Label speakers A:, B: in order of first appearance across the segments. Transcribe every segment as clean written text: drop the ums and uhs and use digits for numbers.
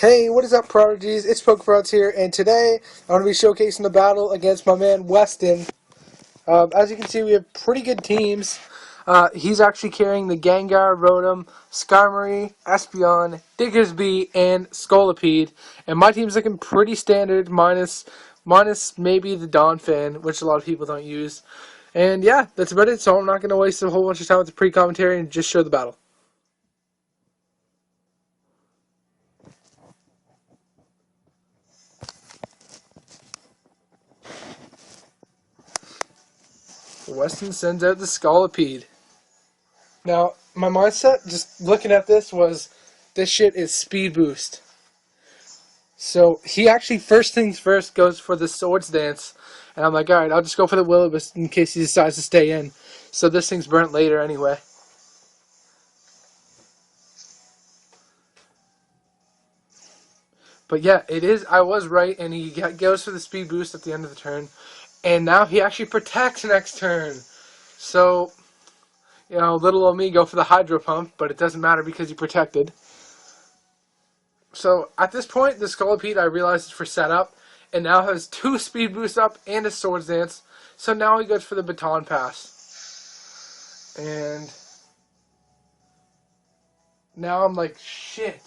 A: Hey, what is up, Prodigies? It's PokeProds here, and today I'm going to be showcasing the battle against my man Weston. As you can see, we have pretty good teams. He's actually carrying the Gengar, Rotom, Skarmory, Espeon, Diggersby, and Scolipede. And my team's looking pretty standard, minus maybe the Donphan, which a lot of people don't use. And yeah, that's about it, so I'm not going to waste a whole bunch of time with the pre-commentary and just show the battle. Weston sends out the Scolipede. Now, my mindset, just looking at this, was this shit is speed boost. So, he actually, first things first, goes for the Swords Dance. And I'm like, alright, I'll just go for the Will-O-Wisp in case he decides to stay in. So this thing's burnt later anyway. But yeah, it is, I was right, and he goes for the speed boost at the end of the turn. And now he actually protects next turn. So, little old me go for the Hydro Pump, but it doesn't matter because he protected. So at this point, the Scolipede I realized is for setup, and now has 2 speed boosts up and a Swords Dance. So now he goes for the Baton Pass. And now I'm like, shit.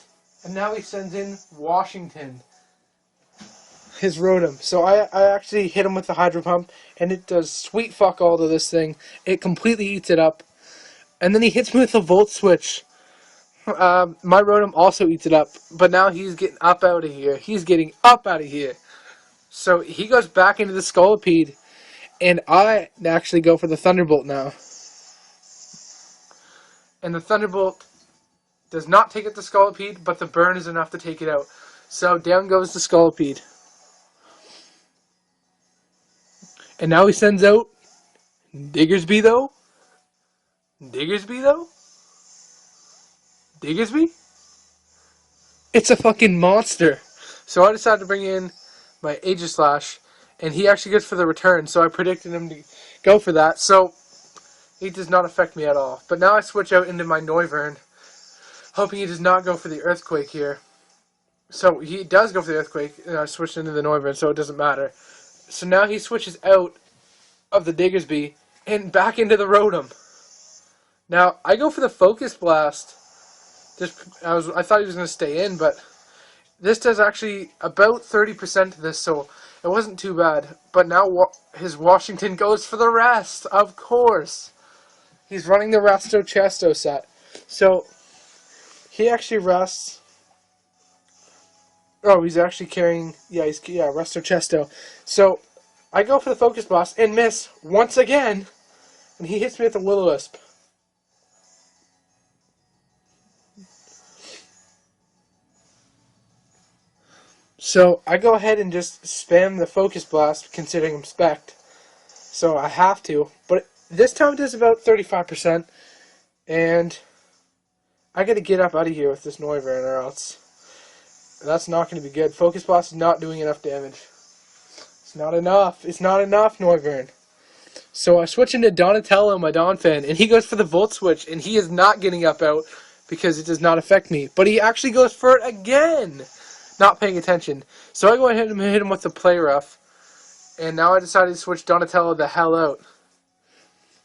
A: And now he sends in Washington, his Rotom. So I actually hit him with the Hydro Pump, and it does sweet fuck all to this thing. It completely eats it up. And then he hits me with a Volt Switch. My Rotom also eats it up, but now he's getting up out of here. He's getting up out of here. So he goes back into the Scolipede, and I actually go for the Thunderbolt now. And the Thunderbolt does not take out the Scolipede, but the burn is enough to take it out. So down goes the Scolipede. And now he sends out Diggersby though. Diggersby? It's a fucking monster. So I decided to bring in my Aegislash, and he actually goes for the return, so I predicted him to go for that. So he does not affect me at all. But now I switch out into my Noivern, hoping he does not go for the Earthquake here. So he does go for the Earthquake, and I switched into the Noivern, so it doesn't matter. So now he switches out of the Diggersby and back into the Rotom. Now I go for the Focus Blast. I thought he was going to stay in, but this does actually about 30% of this, so it wasn't too bad. But now his Washington goes for the rest, of course. He's running the Resto Chesto set. So he actually rests. Oh, he's actually carrying. Resto Chesto. So I go for the Focus Blast and miss once again, and he hits me with the Will-O-Wisp. So I go ahead and just spam the Focus Blast, considering I'm spec'd. So I have to. But this time it does about 35%. And I gotta get up out of here with this Noivern, or else that's not going to be good. Focus Blast is not doing enough damage. It's not enough. It's not enough, Noivern. So I switch into Donatello, my Donphan, and he goes for the Volt Switch, and he is not getting up out because it does not affect me. But he actually goes for it again, not paying attention. So I go ahead and hit him with the Play Rough, and now I decided to switch Donatello the hell out.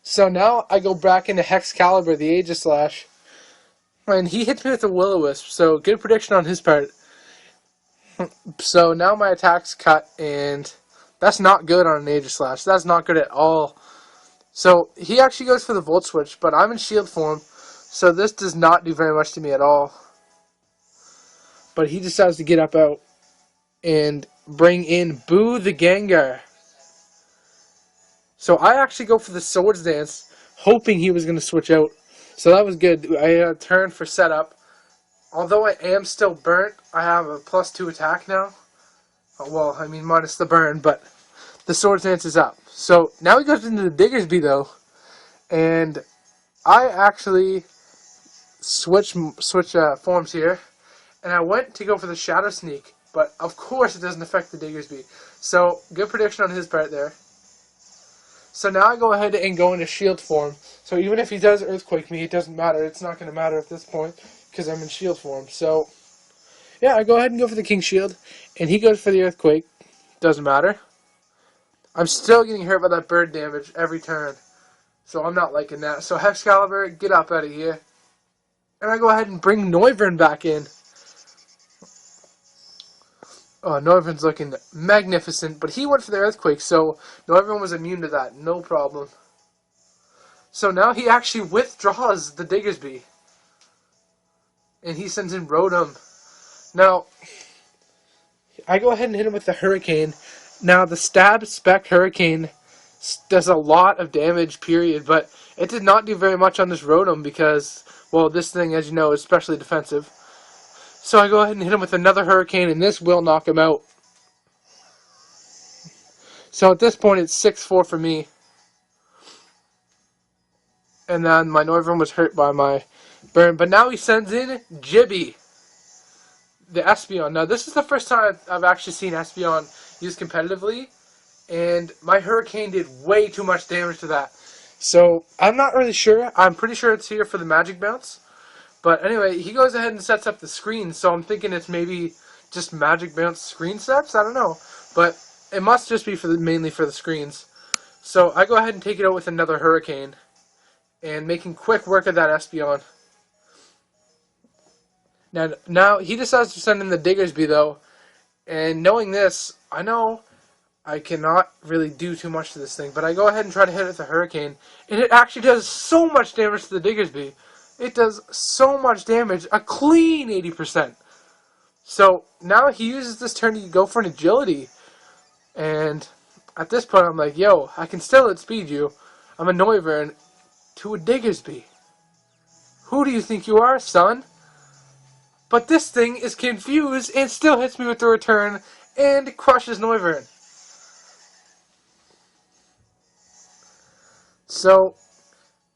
A: So now I go back into Hexcalibur, the Aegislash, and he hits me with the Will-O-Wisp, so good prediction on his part. So now my attack's cut, and that's not good on an Aegislash. That's not good at all. So he actually goes for the Volt Switch, but I'm in shield form, so this does not do very much to me at all. But he decides to get up out and bring in Boo the Gengar. So I actually go for the Swords Dance, hoping he was going to switch out. So that was good. I had a turn for setup. Although I am still burnt, I have a +2 attack now. Well, I mean minus the burn, but the Swords Dance is up. So now he goes into the Diggersby though, and I actually switch forms here, and I went to go for the Shadow Sneak, but of course it doesn't affect the Diggersby. So good prediction on his part there. So now I go ahead and go into shield form. So even if he does Earthquake me, it doesn't matter. It's not going to matter at this point because I'm in shield form. So Yeah, I go ahead and go for the King Shield, and he goes for the Earthquake. Doesn't matter. I'm still getting hurt by that bird damage every turn, so I'm not liking that. So Hexcalibur, get up out of here. And I go ahead and bring Noivern back in. Oh, Noivern's looking magnificent, but he went for the Earthquake, so Noivern was immune to that. No problem. So now he actually withdraws the Diggersby. And he sends in Rotom. Now, I go ahead and hit him with the Hurricane. Now, the Stab Spec Hurricane does a lot of damage, period, but it did not do very much on this Rotom because, well, this thing, as you know, is especially defensive. So I go ahead and hit him with another Hurricane, and this will knock him out. So at this point, it's 6-4 for me. And then my Noivern was hurt by my burn. But now he sends in Jibby, the Espeon. Now, this is the first time I've actually seen Espeon used competitively. And my Hurricane did way too much damage to that. So I'm not really sure. I'm pretty sure it's here for the Magic Bounce. But anyway, he goes ahead and sets up the screen. So I'm thinking it's maybe just Magic Bounce screen sets. I don't know. But it must just be mainly for the screens. So I go ahead and take it out with another Hurricane. And making quick work of that Espeon. Now he decides to send in the Diggersby, though. And knowing this, I know I cannot really do too much to this thing. But I go ahead and try to hit it with a Hurricane. And it actually does so much damage to the Diggersby. It does so much damage. A clean 80%. So now he uses this turn to go for an Agility. And at this point, I'm like, yo, I can still outspeed you. I'm a Noivern to a Diggersby. Who do you think you are, son? But this thing is confused and still hits me with the return and crushes Noivern. So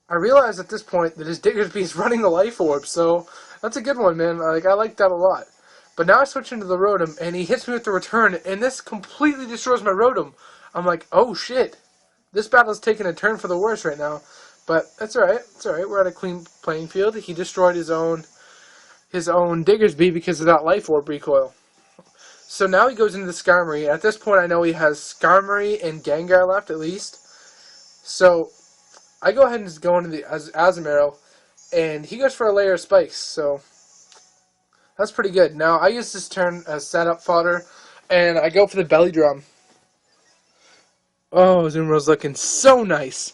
A: I realize at this point that his Diggersby is running the Life Orb, so that's a good one, man. I like that a lot. But now I switch into the Rotom, and he hits me with the return, and this completely destroys my Rotom. I'm like, oh shit. This battle's taking a turn for the worse right now. But that's alright. It's alright. We're at a clean playing field. He destroyed his own Diggersby because of that Life Orb recoil. So now he goes into the Skarmory. At this point, I know he has Skarmory and Gengar left, at least. So I go ahead and go into the Azumarill, and he goes for a layer of spikes. So that's pretty good. Now, I use this turn as setup fodder, and I go for the Belly Drum. Oh, Azumarill's looking so nice.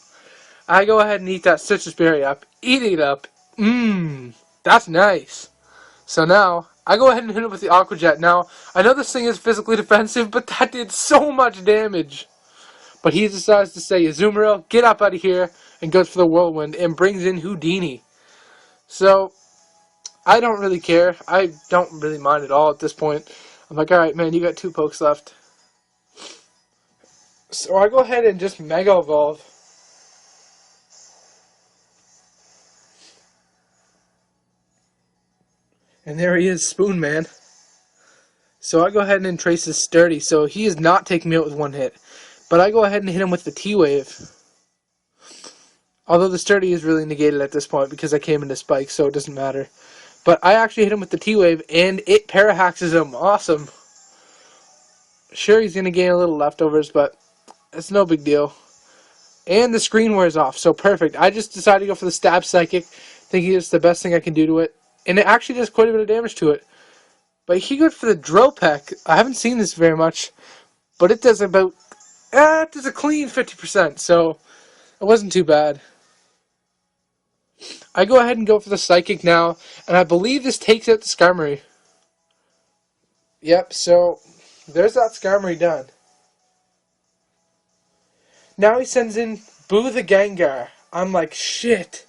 A: I go ahead and eat that Citrus Berry up. Eat it up. Mmm, that's nice. So now, I go ahead and hit it with the Aqua Jet. Now, I know this thing is physically defensive, but that did so much damage. But he decides to say, Azumarill, get up out of here, and goes for the Whirlwind, and brings in Houdini. So, I don't really care. I don't really mind at all at this point. I'm like, alright, man, you got 2 pokes left. So I go ahead and just Mega Evolve. And there he is, Spoon Man. So I go ahead and trace his Sturdy. So he is not taking me out with 1 hit. But I go ahead and hit him with the T-Wave. Although the Sturdy is really negated at this point because I came into Spike, so it doesn't matter. But I actually hit him with the T-Wave, and it Parahaxes him. Awesome. Sure, he's going to gain a little leftovers, but it's no big deal. And the screen wears off, so perfect. I just decided to go for the Stab Psychic, thinking it's the best thing I can do to it. And it actually does quite a bit of damage to it. But he goes for the Drill Peck. I haven't seen this very much, but it does about... it does a clean 50%, so it wasn't too bad. I go ahead and go for the Psychic now, and I believe this takes out the Skarmory. Yep, so there's that Skarmory done. Now he sends in Boo the Gengar. I'm like, shit.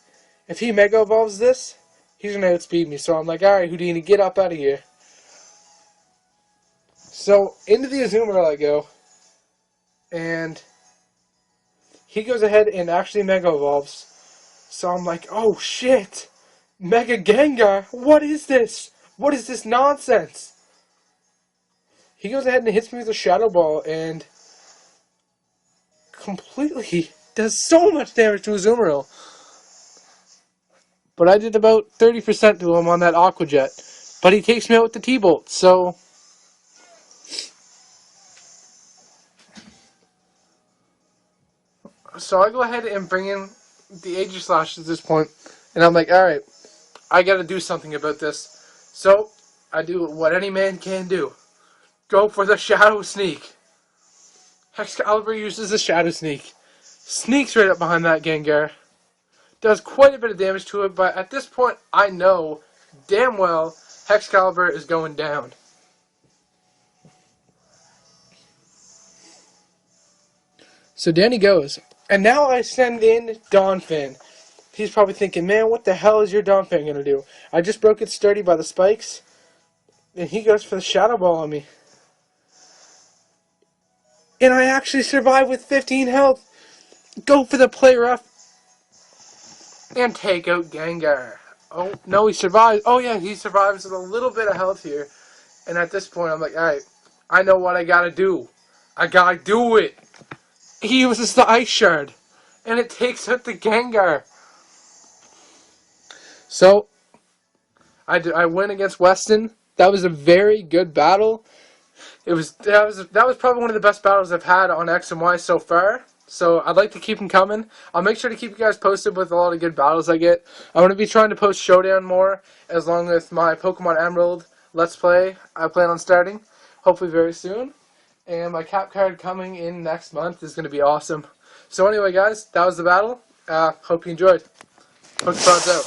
A: If he Mega Evolves this, he's going to outspeed me. So I'm like, alright, Houdini, get up out of here. So into the Azumarill I go. And he goes ahead and actually Mega Evolves. So I'm like, oh shit. Mega Gengar? What is this? What is this nonsense? He goes ahead and hits me with a Shadow Ball and completely does so much damage to Azumarill. But I did about 30% to him on that Aqua Jet. but he takes me out with the T-Bolt. So I go ahead and bring in the Aegislash at this point, and I'm like, all right, I got to do something about this. So I do what any man can do: go for the Shadow Sneak. Excalibur uses the Shadow Sneak, sneaks right up behind that Gengar, does quite a bit of damage to it, but at this point, I know damn well Excalibur is going down. So Danny goes, and now I send in Donphan. He's probably thinking, man, what the hell is your Donphan going to do? I just broke it sturdy by the spikes, and he goes for the Shadow Ball on me. And I actually survive with 15 health. Go for the play rough and take out Gengar. Oh, no, he survives. Oh, yeah, he survives with a little bit of health here. And at this point, I'm like, all right, I know what I got to do. I got to do it. He uses the Ice Shard, and it takes out the Gengar. So, I win against Weston. That was a very good battle. That was probably one of the best battles I've had on X and Y so far. So I'd like to keep them coming. I'll make sure to keep you guys posted with a lot of good battles I get. I'm going to be trying to post Showdown more, as long as my Pokemon Emerald Let's Play I plan on starting, hopefully very soon. And my cap card coming in next month is going to be awesome. So anyway, guys, that was the battle. Hope you enjoyed. Pokepods out.